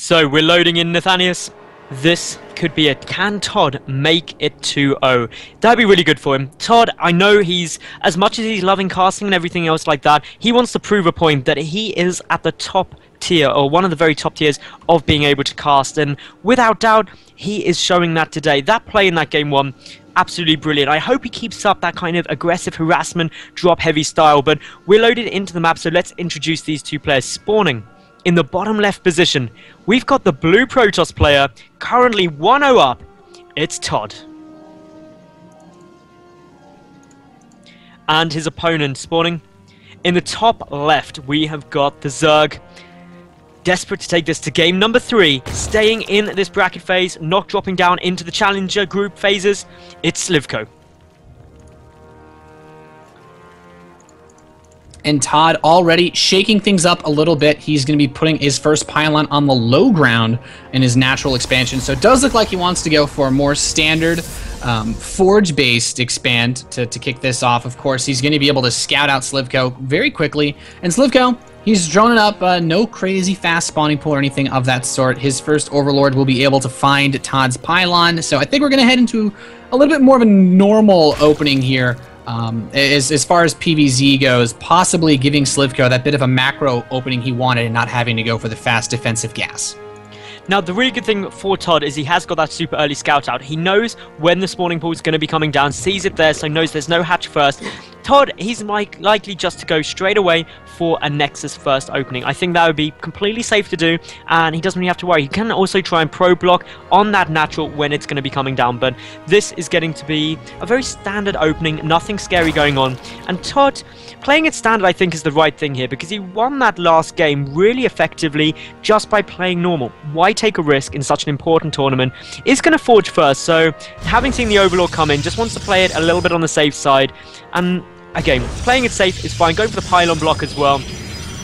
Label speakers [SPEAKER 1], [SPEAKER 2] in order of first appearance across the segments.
[SPEAKER 1] So we're loading in Nathanius. This could be a can ToD make it 2-0. That'd be really good for him. ToD, I know he's, as much as he's loving casting and everything else like that, he wants to prove a point that he is at the top tier, or one of the very top tiers of being able to cast, and without doubt, he is showing that today. That play in that game one, absolutely brilliant. I hope he keeps up that kind of aggressive harassment, drop heavy style, but we're loaded into the map, so let's introduce these two players. Spawning in the bottom left position, we've got the blue Protoss player, currently 1-0 up. It's ToD. And his opponent spawning in the top left, we have got the Zerg. Desperate to take this to game number 3, staying in this bracket phase, not dropping down into the challenger group phases. It's Slivko.
[SPEAKER 2] And ToD already shaking things up a little bit. He's going to be putting his first pylon on the low ground in his natural expansion. So it does look like he wants to go for a more standard forge-based expand to kick this off. Of course, he's going to be able to scout out Slivko very quickly. And Slivko, he's droning up, no crazy fast spawning pool or anything of that sort. His first Overlord will be able to find ToD's pylon. So I think we're going to head into a little bit more of a normal opening here. As far as PvZ goes, possibly giving Slivko that bit of a macro opening he wanted and not having to go for the fast defensive gas.
[SPEAKER 1] Now, the really good thing for ToD is he has got that super early scout out. He knows when the spawning pool is going to be coming down, sees it there, so knows there's no hatch first. ToD, he's likely just to go straight away for a Nexus first opening. I think that would be completely safe to do, and he doesn't really have to worry. He can also try and pro block on that natural when it's going to be coming down, but this is getting to be a very standard opening, nothing scary going on. And ToD, playing it standard, I think, is the right thing here, because he won that last game really effectively just by playing normal. Why take a risk in such an important tournament? Is going to forge first, so having seen the Overlord come in, just wants to play it a little bit on the safe side, and again, playing it safe is fine. Going for the pylon block as well.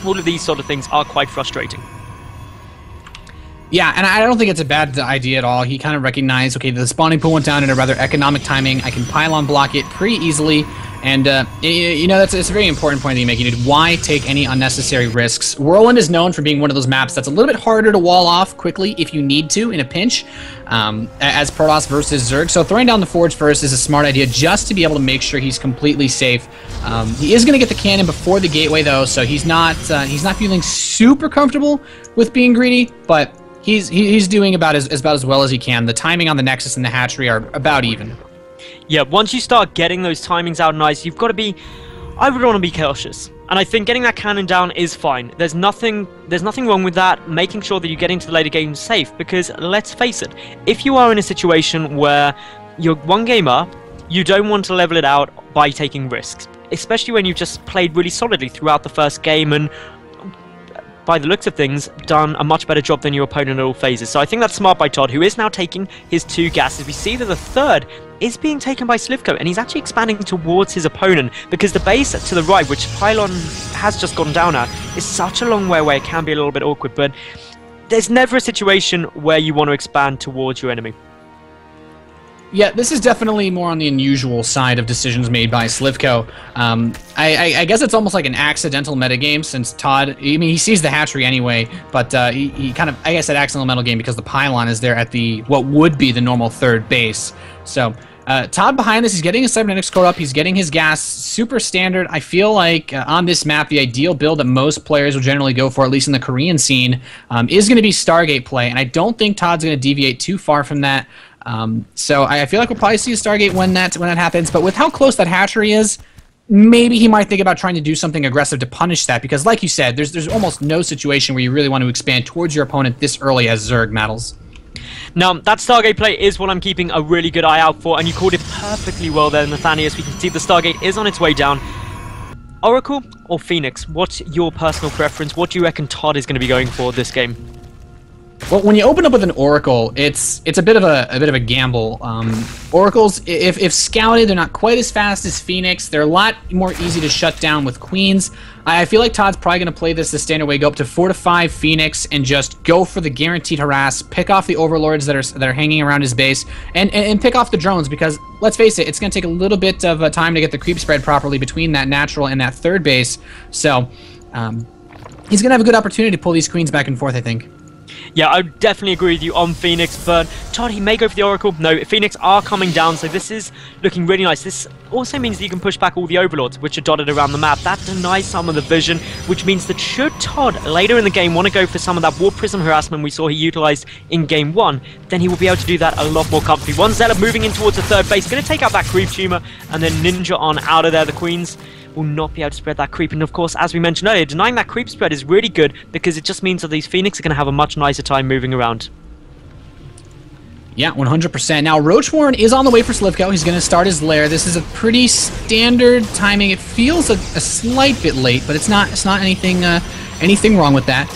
[SPEAKER 1] All of these sort of things are quite frustrating.
[SPEAKER 2] Yeah, and I don't think it's a bad idea at all. He kind of recognized, okay, the spawning pool went down in a rather economic timing. I can pylon block it pretty easily. And, you know, it's a very important point that you make. Why take any unnecessary risks? Whirlwind is known for being one of those maps that's a little bit harder to wall off quickly if you need to in a pinch, as Protoss versus Zerg. So throwing down the Forge first is a smart idea just to be able to make sure he's completely safe. He is going to get the cannon before the gateway, though, so he's not feeling super comfortable with being greedy, but he's doing about as well as he can. The timing on the Nexus and the hatchery are about even.
[SPEAKER 1] Yeah, once you start getting those timings out nice, you've got to be... I would want to be cautious. And I think getting that cannon down is fine. There's nothing wrong with that, making sure that you get into the later game safe, because let's face it, if you are in a situation where you're one game up, you don't want to level it out by taking risks. Especially when you've just played really solidly throughout the first game and, by the looks of things, done a much better job than your opponent in all phases. So I think that's smart by ToD, who is now taking his 2 gases. We see that the third is being taken by Slivko, and he's actually expanding towards his opponent, because the base to the right, which Pylon has just gone down at, is such a long way away, it can be a little bit awkward, but there's never a situation where you want to expand towards your enemy.
[SPEAKER 2] Yeah, this is definitely more on the unusual side of decisions made by Slivko. I guess it's almost like an accidental metagame, since ToD, I mean, he sees the hatchery anyway, but he kind of, I guess, an accidental metagame because the pylon is there at the, what would be the normal third base. So, ToD behind this, he's getting his cybernetics core up, he's getting his gas super standard. I feel like on this map, the ideal build that most players will generally go for, at least in the Korean scene, is going to be Stargate play, and I don't think ToD's going to deviate too far from that. So I feel like we'll probably see a Stargate when that happens, but with how close that hatchery is, maybe he might think about trying to do something aggressive to punish that, because like you said, there's almost no situation where you really want to expand towards your opponent this early as Zerg Mattles.
[SPEAKER 1] Now, that Stargate play is what I'm keeping a really good eye out for, and you called it perfectly well there, Nathanius. We can see the Stargate is on its way down. Oracle or Phoenix? What's your personal preference? What do you reckon ToD is going to be going for this game?
[SPEAKER 2] Well, when you open up with an Oracle, it's a bit of a gamble. Oracles, if scouted, they're not quite as fast as Phoenix. They're a lot more easy to shut down with Queens. I feel like ToD's probably going to play this the standard way, go up to 4 to 5 Phoenix and just go for the guaranteed harass, pick off the Overlords that are hanging around his base, and pick off the drones, because let's face it, it's going to take a little bit of time to get the creep spread properly between that natural and that third base. So he's going to have a good opportunity to pull these Queens back and forth, I think.
[SPEAKER 1] Yeah, I definitely agree with you on Phoenix, but ToD, he may go for the Oracle. No, Phoenix are coming down, so this is looking really nice. This also means that you can push back all the Overlords, which are dotted around the map. That denies some of the vision, which means that should ToD later in the game want to go for some of that Warp Prism harassment we saw he utilized in Game 1, then he will be able to do that a lot more comfortably. One Zealot moving in towards the third base, going to take out that Creep Tumor, and then Ninja on out of there. The Queens will not be able to spread that creep, and of course, as we mentioned earlier, denying that creep spread is really good because it just means that these Phoenix are going to have a much nicer time moving around.
[SPEAKER 2] Yeah, 100%. Now, Roachborn is on the way for Slivko. He's going to start his lair. This is a pretty standard timing. It feels a slight bit late, but it's not anything wrong with that.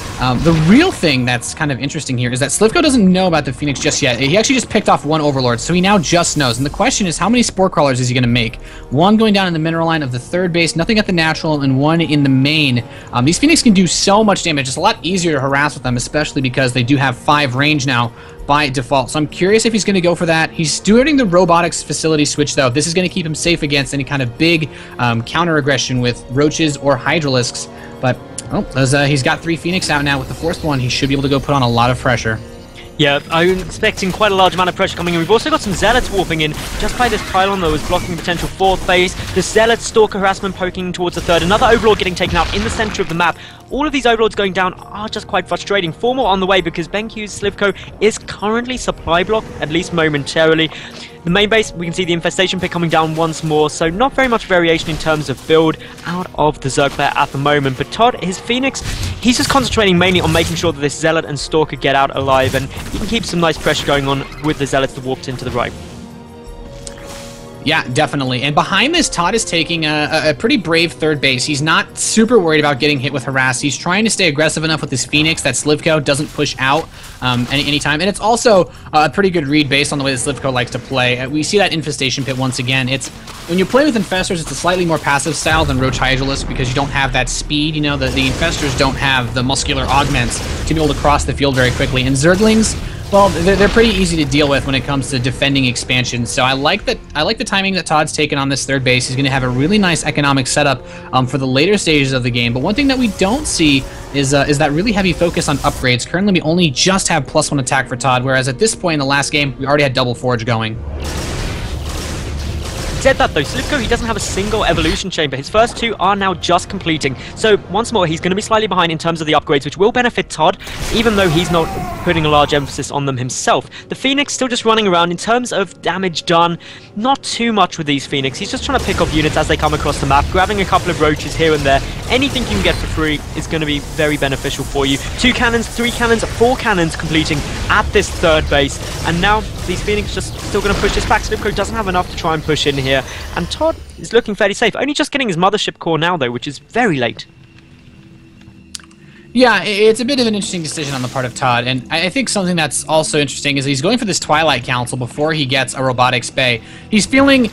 [SPEAKER 2] The real thing that's kind of interesting here is that Slivko doesn't know about the Phoenix just yet. He actually just picked off one Overlord, so he now just knows. And the question is, how many Spore Crawlers is he going to make? One going down in the mineral line of the third base, nothing at the natural, and one in the main. These Phoenix can do so much damage. It's a lot easier to harass with them, especially because they do have 5 range now by default. So I'm curious if he's going to go for that. He's doing the robotics facility switch, though. This is going to keep him safe against any kind of big counter aggression with roaches or hydralisks. But he's got 3 Phoenix out now. With the 4th one, he should be able to go put on a lot of pressure.
[SPEAKER 1] Yeah, I'm expecting quite a large amount of pressure coming in. We've also got some Zealots warping in just by this pylon, though, is blocking the potential 4th base. The Zealot Stalker harassment poking towards the 3rd. Another Overlord getting taken out in the center of the map. All of these Overlords going down are just quite frustrating. 4 more on the way because BenQ's Slivko is currently supply blocked, at least momentarily. The main base, we can see the Infestation Pit coming down once more, so not very much variation in terms of build out of the Zerg player at the moment. But ToD, his Phoenix, he's just concentrating mainly on making sure that this Zealot and Stalker get out alive, and he can keep some nice pressure going on with the Zealots that warped into the right.
[SPEAKER 2] Yeah, definitely. And behind this, ToD is taking a pretty brave third base. He's not super worried about getting hit with harass. He's trying to stay aggressive enough with his Phoenix that Slivko doesn't push out anytime. And it's also a pretty good read based on the way that Slivko likes to play. We see that Infestation Pit once again. It's when you play with Infestors, it's a slightly more passive style than Roach Hydralisk because you don't have that speed. You know, the Infestors don't have the muscular augments to be able to cross the field very quickly. And Zerglings, well, they're pretty easy to deal with when it comes to defending expansion. So I like the timing that ToD's taken on this third base. He's going to have a really nice economic setup for the later stages of the game. But one thing that we don't see is that really heavy focus on upgrades. Currently, we only just have +1 attack for ToD, whereas at this point in the last game, we already had double forge going.
[SPEAKER 1] Said that though, Slivko, he doesn't have a single evolution chamber. His first 2 are now just completing. So once more, he's going to be slightly behind in terms of the upgrades, which will benefit ToD, even though he's not putting a large emphasis on them himself. The Phoenix still just running around. In terms of damage done, not too much with these Phoenix. He's just trying to pick off units as they come across the map, grabbing a couple of roaches here and there. Anything you can get for free is going to be very beneficial for you. 2 cannons, 3 cannons, 4 cannons completing at this third base. And now these Phoenix just still going to push this back. Slivko doesn't have enough to try and push in here. And ToD is looking fairly safe. Only just getting his Mothership core now, though, which is very late.
[SPEAKER 2] Yeah, it's a bit of an interesting decision on the part of ToD, and I think something that's also interesting is he's going for this Twilight Council before he gets a Robotics Bay. He's feeling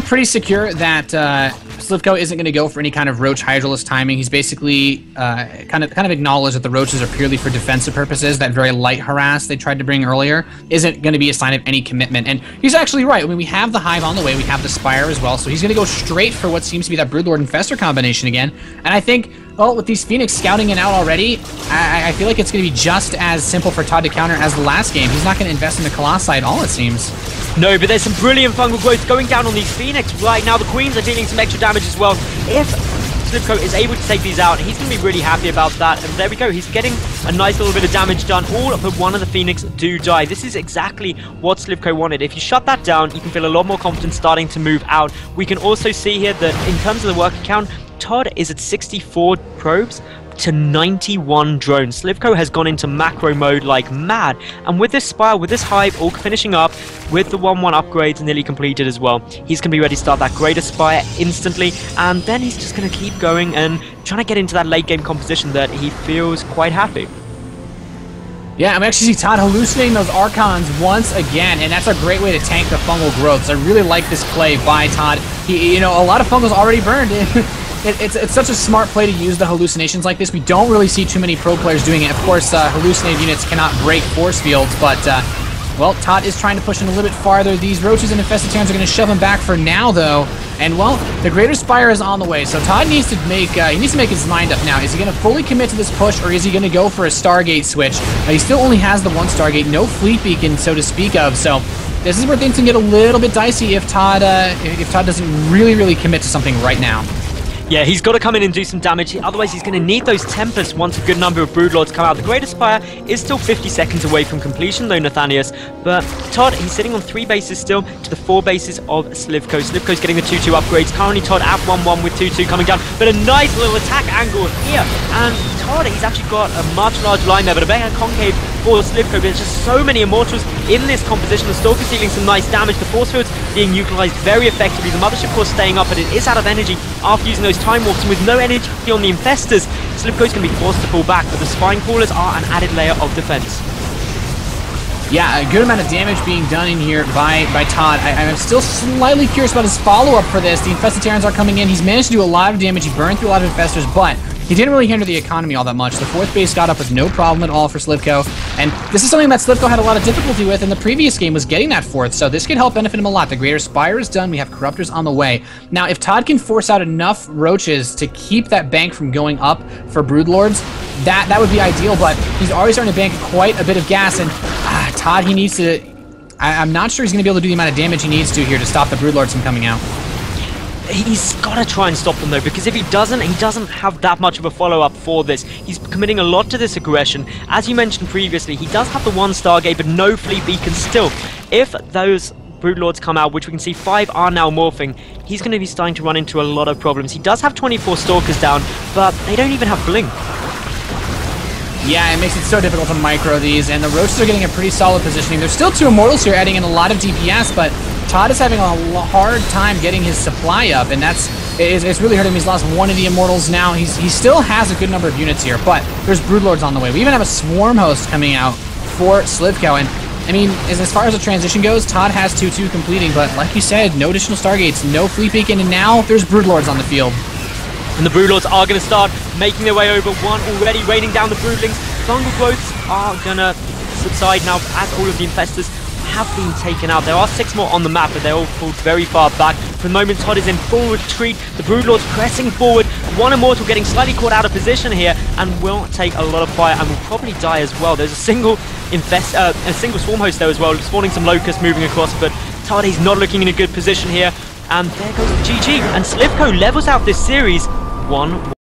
[SPEAKER 2] pretty secure that Slivko isn't going to go for any kind of Roach Hydralisk timing. He's basically kind of acknowledged that the Roaches are purely for defensive purposes. That very light harass they tried to bring earlier isn't going to be a sign of any commitment, and he's actually right. I mean, we have the Hive on the way, we have the Spire as well, so he's going to go straight for what seems to be that Broodlord Infestor combination again, and I think, well, with these Phoenix scouting it out already, I feel like it's going to be just as simple for ToD to counter as the last game. He's not going to invest in the Colossi at all, it seems.
[SPEAKER 1] No, but there's some brilliant fungal growth going down on these Phoenix right now. The Queens are dealing some extra damage as well. If Slivko is able to take these out, he's going to be really happy about that. And there we go. He's getting a nice little bit of damage done. All but one of the Phoenix do die. This is exactly what Slivko wanted. If you shut that down, you can feel a lot more confident starting to move out. We can also see here that in terms of the worker count, ToD is at 64 probes to 91 drones. Slivko has gone into macro mode like mad, and with this Spire, with this Hive all finishing up, with the 1-1 upgrades nearly completed as well, he's going to be ready to start that Greater Spire instantly, and then he's just going to keep going and trying to get into that late game composition that he feels quite happy.
[SPEAKER 2] Yeah, I'm actually see ToD hallucinating those Archons once again, and that's a great way to tank the fungal growth. So I really like this play by ToD. You know, a lot of fungal's already burned. It's such a smart play to use the hallucinations like this. We don't really see too many pro players doing it. Of course, hallucinated units cannot break force fields, but, well, ToD is trying to push in a little bit farther. These Roaches and Infested Terrans are going to shove him back for now, though. And well, the Greater Spire is on the way, so ToD needs to make his mind up now. Is he going to fully commit to this push, or is he going to go for a Stargate switch? He still only has the one Stargate, no fleet beacon, so to speak of. So this is where things can get a little bit dicey if ToD doesn't really commit to something right now.
[SPEAKER 1] Yeah, he's got to come in and do some damage, otherwise he's going to need those Tempests once a good number of Broodlords come out. The Greater Spire is still 50 seconds away from completion though, Nathanius, but ToD, he's sitting on 3 bases still to the 4 bases of Slivko. Slivko's getting the 2-2 upgrades, currently ToD at 1-1 with 2-2 coming down, but a nice little attack angle here, and ToD, he's actually got a much larger line there, but a better concave for Slivko, but there's just so many Immortals in this composition. The Stalker's dealing some nice damage, the Force Field's being utilized very effectively, the Mothership Core staying up, but it is out of energy after using those Time Warps, and with no energy on the Infestors, Slivko's going to be forced to pull back, but the Spine Crawlers are an added layer of defense.
[SPEAKER 2] Yeah, a good amount of damage being done in here by ToD. I'm still slightly curious about his follow-up for this. The Infested Terrans are coming in. He's managed to do a lot of damage. He burned through a lot of Infestors, but he didn't really hinder the economy all that much. The 4th base got up with no problem at all for Slivko, and this is something that Slivko had a lot of difficulty with in the previous game, was getting that 4th, so this could help benefit him a lot. The Greater Spire is done. We have Corruptors on the way. Now, if ToD can force out enough Roaches to keep that bank from going up for Broodlords, that would be ideal, but he's already starting to bank quite a bit of gas, and ToD, he needs to... I'm not sure he's going to be able to do the amount of damage he needs to here to stop the Broodlords from coming out.
[SPEAKER 1] He's got to try and stop them though, because if he doesn't have that much of a follow-up for this. He's committing a lot to this aggression. As you mentioned previously, he does have the 1 Stargate, but no fleet beacon still. If those Broodlords come out, which we can see 5 are now morphing, he's going to be starting to run into a lot of problems. He does have 24 Stalkers down, but they don't even have Blink.
[SPEAKER 2] Yeah, it makes it so difficult to micro these, and the Roaches are getting a pretty solid positioning. There's still 2 Immortals here adding in a lot of DPS, but ToD is having a hard time getting his supply up, and it's really hurting him. He's lost 1 of the Immortals now. He still has a good number of units here, but there's Broodlords on the way. We even have a Swarm Host coming out for Slivko, and I mean, as far as the transition goes, ToD has 2-2 completing, but like you said, no additional Stargates, no Fleet Beacon, and now there's Broodlords on the field.
[SPEAKER 1] And the Broodlords are going to start making their way over. 1 already raining down the Broodlings. Fungal growths are going to subside now as all of the Infestors have been taken out. There are 6 more on the map, but they're all pulled very far back. For the moment, ToD is in full retreat. The Broodlords pressing forward. 1 Immortal getting slightly caught out of position here and will take a lot of fire and will probably die as well. There's a single Swarm Host there as well, spawning some Locusts moving across, but ToD is not looking in a good position here. And there goes the GG. And Slivko levels out this series 1-1.